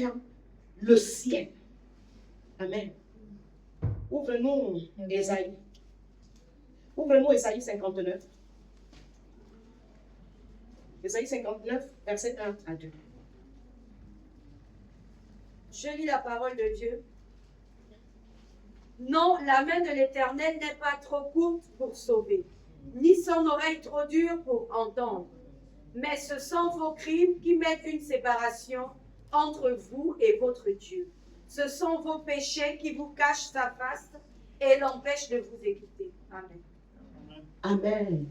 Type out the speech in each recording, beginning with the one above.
ferme le ciel. Amen. Ouvre-nous Ésaïe. Ouvre-nous Ésaïe 59. Ésaïe 59, verset 1 à 2. Je lis la parole de Dieu. Non, la main de l'Éternel n'est pas trop courte pour sauver, ni son oreille trop dure pour entendre. Mais ce sont vos crimes qui mettent une séparation entre vous et votre Dieu. Ce sont vos péchés qui vous cachent sa face et l'empêchent de vous écouter. Amen. Amen.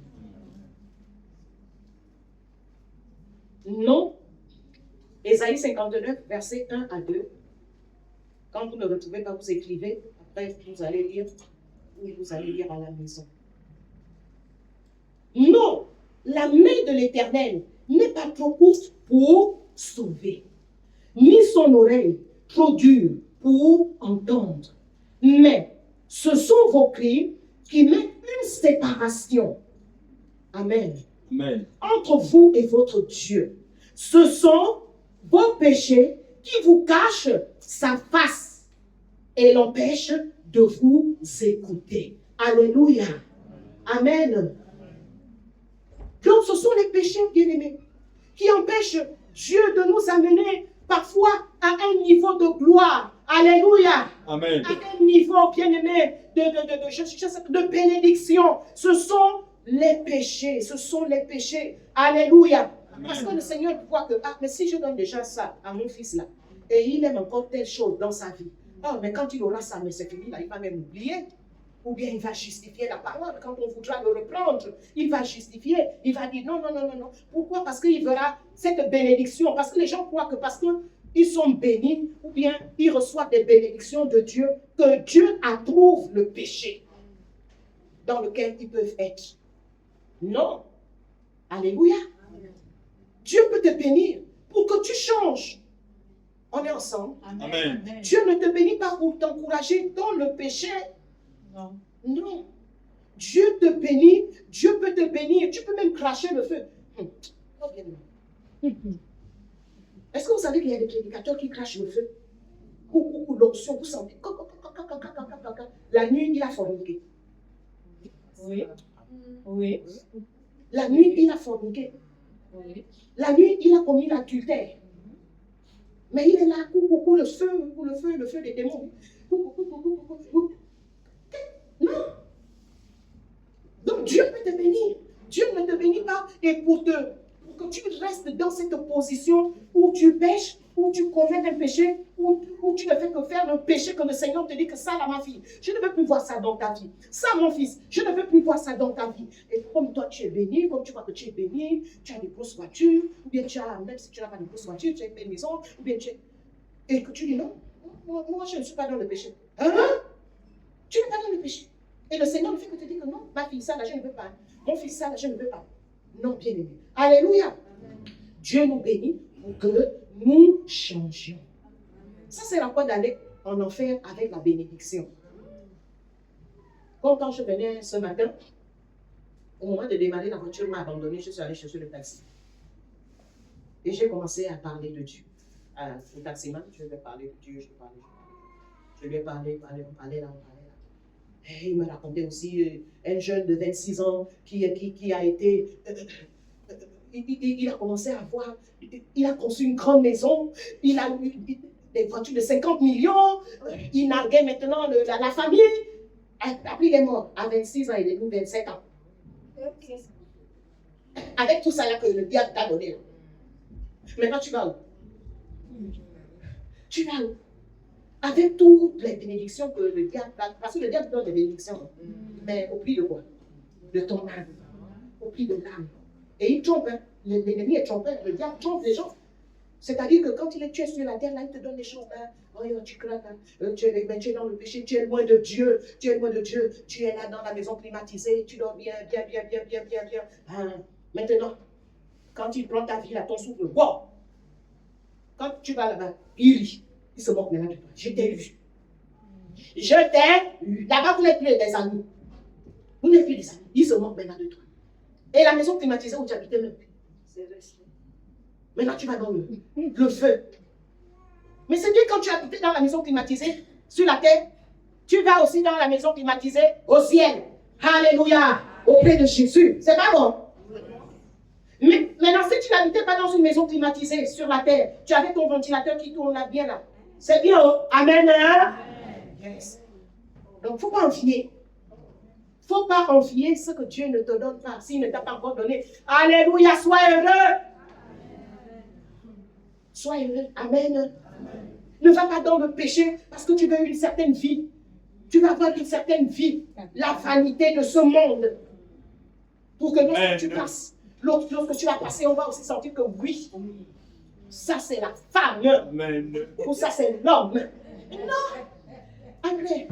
Non. Ésaïe 59, verset 1 à 2. Quand vous ne retrouvez pas, vous écrivez. Après, vous allez lire. Oui, vous allez lire à la maison. Non. La main de l'Éternel n'est pas trop courte pour sauver, ni son oreille trop dure pour entendre. Mais ce sont vos crimes qui mettent une séparation. Amen. Amen. Entre vous et votre Dieu. Ce sont vos péchés qui vous cachent sa face et l'empêchent de vous écouter. Alléluia. Amen. Donc ce sont les péchés, bien-aimés, qui empêchent Dieu de nous amener parfois à un niveau de gloire. Alléluia. Amen. À un niveau, bien-aimé, de bénédiction. Ce sont les péchés. Ce sont les péchés. Alléluia. Amen. Parce que le Seigneur voit que, mais si je donne déjà ça à mon fils là, et il aime encore telle chose dans sa vie, mais quand il aura ça, mais c'est fini là, il va même oublier. Ou bien il va justifier la parole. Quand on voudra le reprendre, il va justifier. Il va dire non, non, non, non, non. Pourquoi? Parce qu'il verra cette bénédiction. Parce que les gens croient que parce qu'ils sont bénis, ou bien ils reçoivent des bénédictions de Dieu, que Dieu approuve le péché dans lequel ils peuvent être. Non. Alléluia. Dieu peut te bénir pour que tu changes. On est ensemble. Amen. Dieu ne te bénit pas pour t'encourager dans le péché. Non. Non. Dieu te bénit, Dieu peut te bénir, tu peux même cracher le feu. Est-ce que vous savez qu'il y a des prédicateurs qui crachent le feu? Ou l'onction, vous sentez. La nuit, il a forniqué. Oui. Oui. La nuit, il a forniqué. Oui. La nuit, il a commis l'adultère. Mais il est là, le feu des démons. Non. Donc Dieu peut te bénir. Dieu ne te bénit pas et pour que tu restes dans cette position où tu pêches, où tu commets un péché, où tu ne fais que faire le péché que le Seigneur te dit que ça, là, ma fille, je ne veux plus voir ça dans ta vie. Ça, mon fils, je ne veux plus voir ça dans ta vie. Et comme toi, tu es béni, comme tu vois que tu es béni, tu as des grosses voitures, ou bien tu as, même si tu n'as pas de grosses voitures, tu as une belle maison, ou bien tu es... Et que tu dis non, moi, je ne suis pas dans le péché. Hein? Tu n'es pas dans le péché. Et le Seigneur ne fait que te dire que non, ma fille, ça là, je ne veux pas. Mon fils, ça là, je ne veux pas. Non, bien aimé. Alléluia. Amen. Dieu nous bénit pour que nous changions. Ça, c'est la quoi d'aller en enfer avec la bénédiction. Quand je venais ce matin, au moment de démarrer, la voiture m'a abandonné, je suis allée chercher le taxi. Et j'ai commencé à parler de Dieu. Le taximan, je lui ai parlé de Dieu, je lui ai parlé, on parlait là. Et il me racontait aussi un jeune de 26 ans qui a été... il a commencé à voir... Il a conçu une grande maison. Il a eu des voitures de 50 millions. Il narguait maintenant la famille. Après, il est mort à 26 ans, il est devenu 27 ans. Avec tout ça là que le diable t'a donné. Là. Maintenant, tu vas où? Tu vas où? Avec toutes les bénédictions que le diable a, parce que le diable donne des bénédictions, mais au prix de quoi? De ton âme, au prix de l'âme. Et il trompe, hein. L'ennemi est trompeur, le diable trompe les gens. C'est-à-dire que quand tu es sur la terre, là, il te donne des choses. Hein. Oh, tu craques, hein. Tu es dans le péché, tu es loin de Dieu, tu es là dans la maison climatisée, tu dors bien. Hein. Maintenant, quand il prend ta vie, là, ton souffle, wow! Quand tu vas là-bas, il rit. Il se moque maintenant de toi. Je t'ai vu. Là-bas, vous n'êtes plus des amis. Vous n'êtes plus des amis. Il se moque maintenant de toi. Et la maison climatisée où tu habitais même plus. C'est resté. Maintenant, tu vas dans le feu. Mais c'est bien quand tu habitais dans la maison climatisée sur la terre, tu vas aussi dans la maison climatisée au ciel. Alléluia, auprès de Jésus. C'est pas bon. Mais maintenant, si tu n'habitais pas dans une maison climatisée sur la terre, tu avais ton ventilateur qui tourne là, bien là. C'est bien, oh? Amen. Hein? Yes. Donc, il ne faut pas envier. Il ne faut pas envier ce que Dieu ne te donne pas, s'il ne t'a pas encore donné. Alléluia, sois heureux. Sois heureux. Amen. Ne va pas dans le péché parce que tu veux une certaine vie. Tu vas avoir une certaine vie. La vanité de ce monde. Pour que lorsque tu passes, lorsque tu vas passer, on va aussi sentir que oui, ça c'est la femme. Amen. Ou ça c'est l'homme. Non. Après.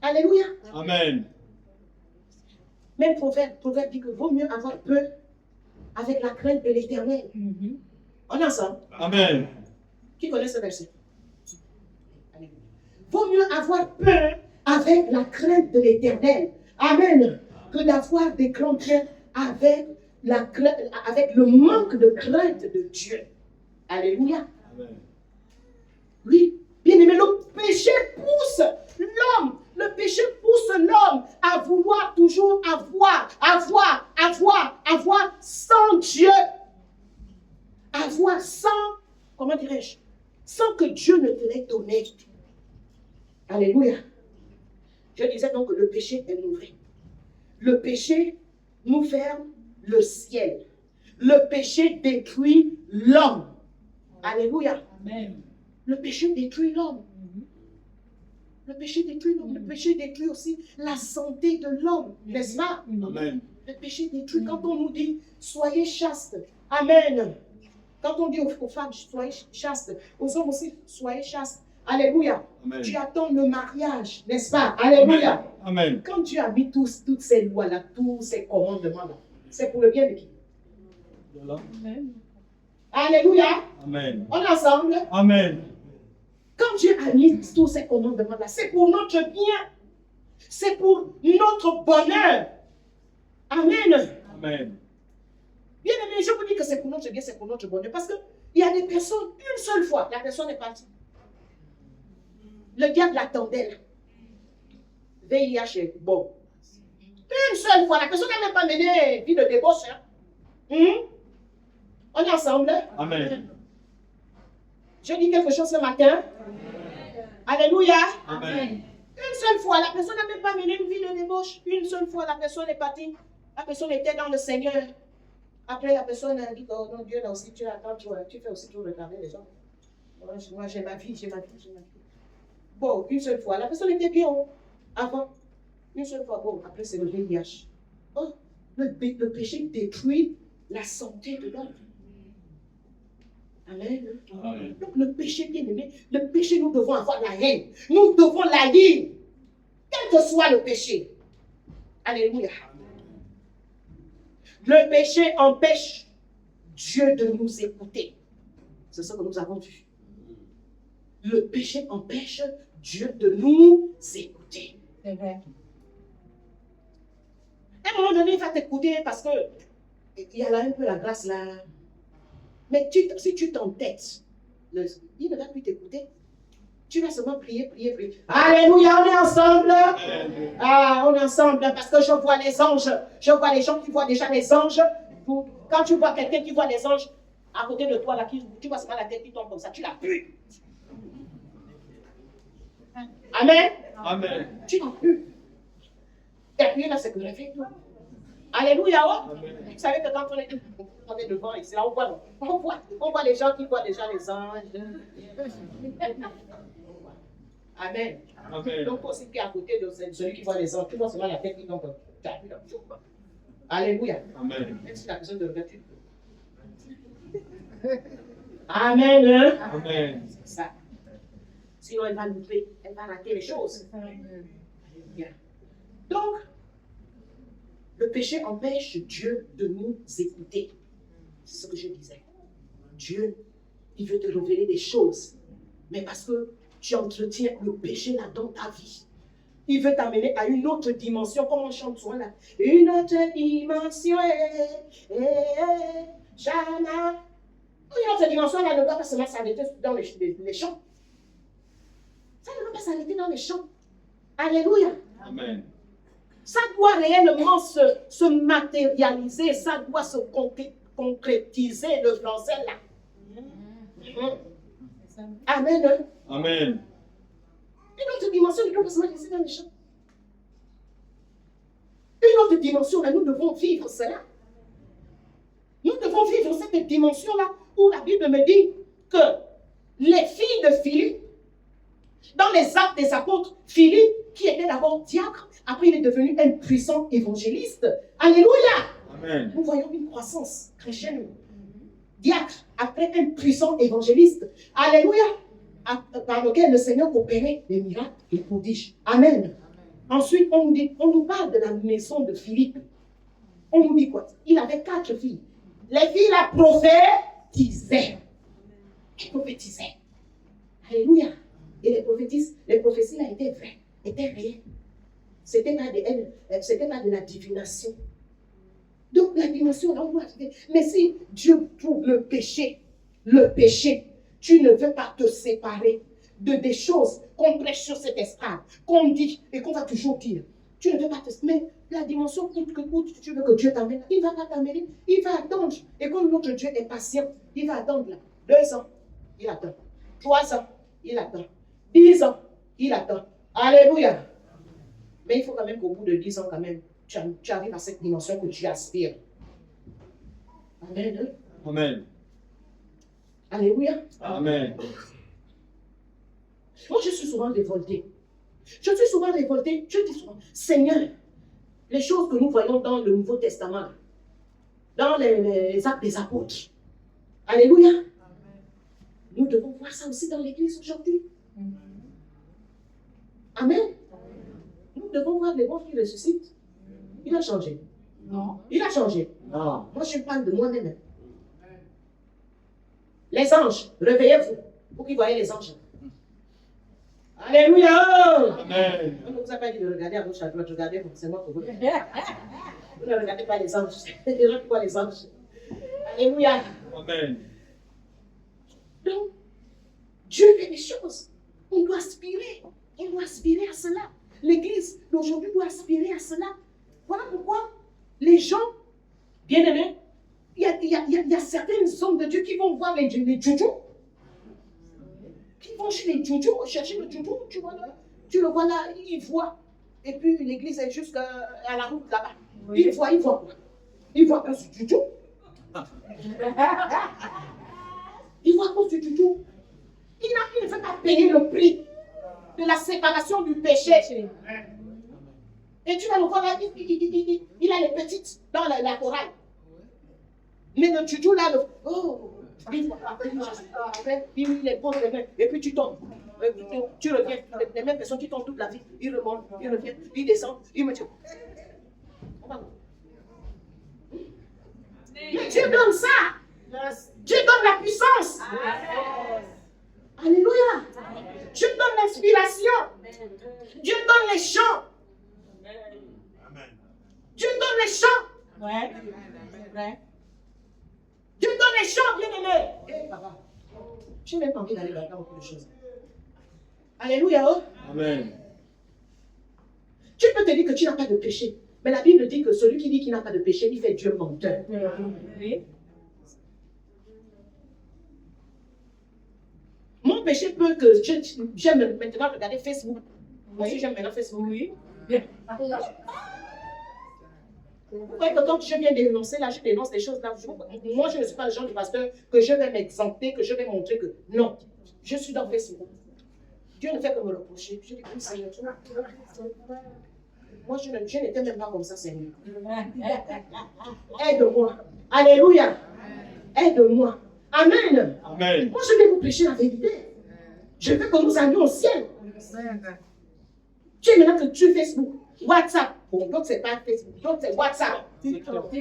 Alléluia. Amen. Même proverbe dit que vaut mieux avoir peur avec la crainte de l'Éternel. On est ensemble. Amen. Qui connaît ce verset? Vaut mieux avoir peur avec la crainte de l'Éternel. Amen. Que d'avoir des craintes avec le manque de crainte de Dieu. Alléluia. Amen. Oui, bien aimé, le péché pousse l'homme. Le péché pousse l'homme à vouloir toujours avoir sans Dieu. Avoir sans, comment dirais-je, sans que Dieu ne te l'ait donné. Alléluia. Je disais donc que le péché est mauvais. Le péché nous ferme le ciel. Le péché détruit l'homme. Alléluia. Amen. Le péché détruit l'homme. Le péché détruit l'homme. Le péché détruit aussi la santé de l'homme. N'est-ce pas? Amen. Le péché détruit. Quand on nous dit soyez chaste. Amen. Quand on dit aux femmes soyez chaste, aux hommes aussi soyez chaste. Alléluia. Amen. Tu attends le mariage, n'est-ce pas? Alléluia. Amen. Quand Dieu a mis toutes ces lois-là, tous ces commandements-là, c'est pour le bien de qui? Amen. Alléluia. Amen. On est ensemble. Amen. Quand Dieu a mis tous ces commandements-là, c'est pour notre bien. C'est pour notre bonheur. Amen. Amen. Bien aimé, je vous dis que c'est pour notre bien, c'est pour notre bonheur. Parce qu'il y a des personnes, une seule fois, la personne est partie. Le diable l'attendait là. VIH est bon. Une seule fois, la personne n'a même pas mené vie de débauche. Hein? On est ensemble. Amen. Je dis quelque chose ce matin. Alléluia. Amen. Une seule fois, la personne n'a même pas mené une vie de débauche. Une seule fois, la personne est partie. La personne était dans le Seigneur. Après, la personne a dit, oh non, Dieu, là aussi, tu attends, tu fais aussi tout regarder les gens. Moi, j'ai ma vie. Bon, une seule fois, la personne était bien avant. Une seule fois, bon, après, c'est le VIH. Oh, le péché détruit la santé de l'homme. Amen. Amen. Donc, le péché, bien aimé, le péché, nous devons avoir la haine. Nous devons l'haïr. Quel que soit le péché. Alléluia. Le péché empêche Dieu de nous écouter. C'est ce que nous avons vu. Le péché empêche Dieu de nous écouter. C'est vrai. À un moment donné, il va t'écouter parce que il y a là un peu la grâce là. Mais si tu t'entêtes, il ne va plus t'écouter. Tu vas seulement prier. Alléluia, on est ensemble. Ah, on est ensemble parce que je vois les anges. Je vois les gens qui voient déjà les anges. Quand tu vois quelqu'un qui voit les anges à côté de toi, là, tu vois seulement la tête qui tombe comme ça, tu la pues. Amen. Amen. Tu n'en plus. Et puis là, c'est que le fait. Alléluia. Oh. Vous savez que quand on est devant ici, là, on voit les gens qui voient déjà les anges. Amen. Amen. Donc, aussi qui est à côté de celui qui voit les anges, tu vois seulement la tête qui tombe. Alléluia. Amen. Même si la personne de regard, tu peux. Amen. Hein? Amen. C'est ça. Sinon, elle va louper, elle va rater les choses. Alléluia. Donc, le péché empêche Dieu de nous écouter. C'est ce que je disais. Dieu, il veut te révéler des choses. Mais parce que tu entretiens le péché là dans ta vie, il veut t'amener à une autre dimension, comme on chante souvent là. Une autre dimension. Shana. Une autre dimension, là, ne doit pas seulement s'arrêter dans les champs. Ça ne doit pas s'arrêter dans les champs. Alléluia. Amen. Ça doit réellement se matérialiser, ça doit se concrétiser, le français là. Amen. Amen. Une autre dimension ne doit pas se manifester dans les champs. Une autre dimension, là, nous devons vivre cela. Nous devons vivre cette dimension-là où la Bible me dit que les filles de Philippe, dans les actes des apôtres, Philippe, qui était d'abord diacre, après il est devenu un puissant évangéliste. Alléluia! Amen. Nous voyons une croissance chrétienne. Diacre, après un puissant évangéliste. Alléluia! Par lequel le Seigneur opérait des miracles et des prodiges. Amen. Ensuite, on nous parle de la maison de Philippe. On nous dit quoi? Il avait 4 filles. Les filles la prophétisaient. Elles prophétisaient. Alléluia. Et les prophéties là étaient vraies, étaient réelles. C'était pas de la divination. Donc la dimension, là, on doit arriver. Mais si Dieu trouve le péché, tu ne veux pas te séparer de des choses qu'on prêche sur cette estrade, qu'on dit et qu'on va toujours dire. Tu ne veux pas te séparer. Mais la dimension, coûte que coûte, tu veux que Dieu t'emmène, il ne va pas t'emmener, il va attendre. Et comme notre Dieu est patient, il va attendre là. 2 ans, il attend. 3 ans, il attend. 10 ans, il attend. Alléluia. Mais il faut quand même qu'au bout de 10 ans, quand même, tu arrives à cette dimension que tu aspires. Amen. Amen. Alléluia. Amen. Moi, je suis souvent révoltée. Je dis souvent, Seigneur, les choses que nous voyons dans le Nouveau Testament, dans les actes des apôtres. Alléluia. Nous devons voir ça aussi dans l'Église aujourd'hui. Amen. Nous devons voir les bons qui ressuscitent. Il a changé. Non. Il a changé. Non. Moi, je parle de moi-même. Les anges, réveillez-vous pour qu'ils voient les anges. Alléluia. Amen. On ne vous a pas dit de regarder à gauche, à droite, regardez forcément pour vous. Vous ne regardez pas les anges. C'est les gens qui voient les anges. Alléluia. Amen. Donc, Dieu fait des choses. On doit aspirer. On doit aspirer à cela. L'Église d'aujourd'hui doit aspirer à cela. Voilà pourquoi les gens, bien aimés, il y a certaines hommes de Dieu qui vont voir les djoudjous. Qui vont chez les djoudjous, chercher le djoudjou, tu le vois là, il voit. Et puis l'église est juste à la route là-bas. Oui. Il voit quoi? Il voit que du djoudjou. Il voit cause du djoudjou. Il ne veut pas payer le prix de la séparation du péché. Et tu vas le voir là, il a les petites dans la chorale. Mais le djoudjou là, il les pose les mains, et puis tu tombes. Tu reviens, les mêmes personnes qui tombent toute la vie, ils remontent, ils reviennent, ils descendent, ils me disent. Mais Dieu donne ça. Dieu donne la puissance. Alléluia. Dieu donne l'inspiration. Dieu donne les chants. Dieu donne les chants. Ouais. Dieu donne les chants, bien-aimés. Eh, papa, je n'ai même pas envie d'aller dans beaucoup de choses. Alléluia. Oh. Amen. Tu peux te dire que tu n'as pas de péché. Mais la Bible dit que celui qui dit qu'il n'a pas de péché, il fait Dieu menteur. Oui. Mon péché peut que j'aime maintenant regarder Facebook. Moi aussi, j'aime maintenant Facebook. Oui. Vous voyez que quand je viens dénoncer, là, je dénonce des choses là. Moi, je ne suis pas le genre de pasteur que je vais m'exempter, que je vais montrer que non, je suis dans Facebook. Dieu ne fait que me reprocher. Je dis, oui, Seigneur, moi, je n'étais même pas comme ça, Seigneur. Aide-moi. Alléluia. Aide-moi. Amen. Amen. Moi, je vais vous prêcher la vérité. Je veux que nous allions au ciel. Tu es maintenant que tu es Facebook, WhatsApp. Bon, donc c'est pas Facebook, donc c'est WhatsApp. TikTok.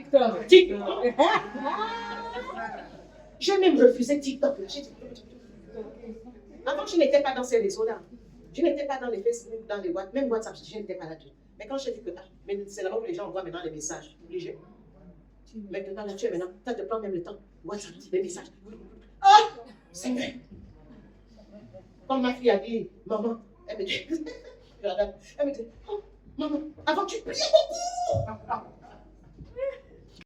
J'ai même refusé TikTok. Avant, je n'étais pas dans ces réseaux-là. Je n'étais pas dans les Facebook, dans les WhatsApp, même WhatsApp, je n'étais pas là-dessus. Mais quand j'ai vu que c'est là où les gens envoient maintenant les messages, obligés. Maintenant, là, tu es maintenant, ça te prend même le temps. WhatsApp, les messages. Ah, Seigneur. Quand ma fille a dit, maman, elle me dit, elle me dit, oh, maman, avant tu priais beaucoup.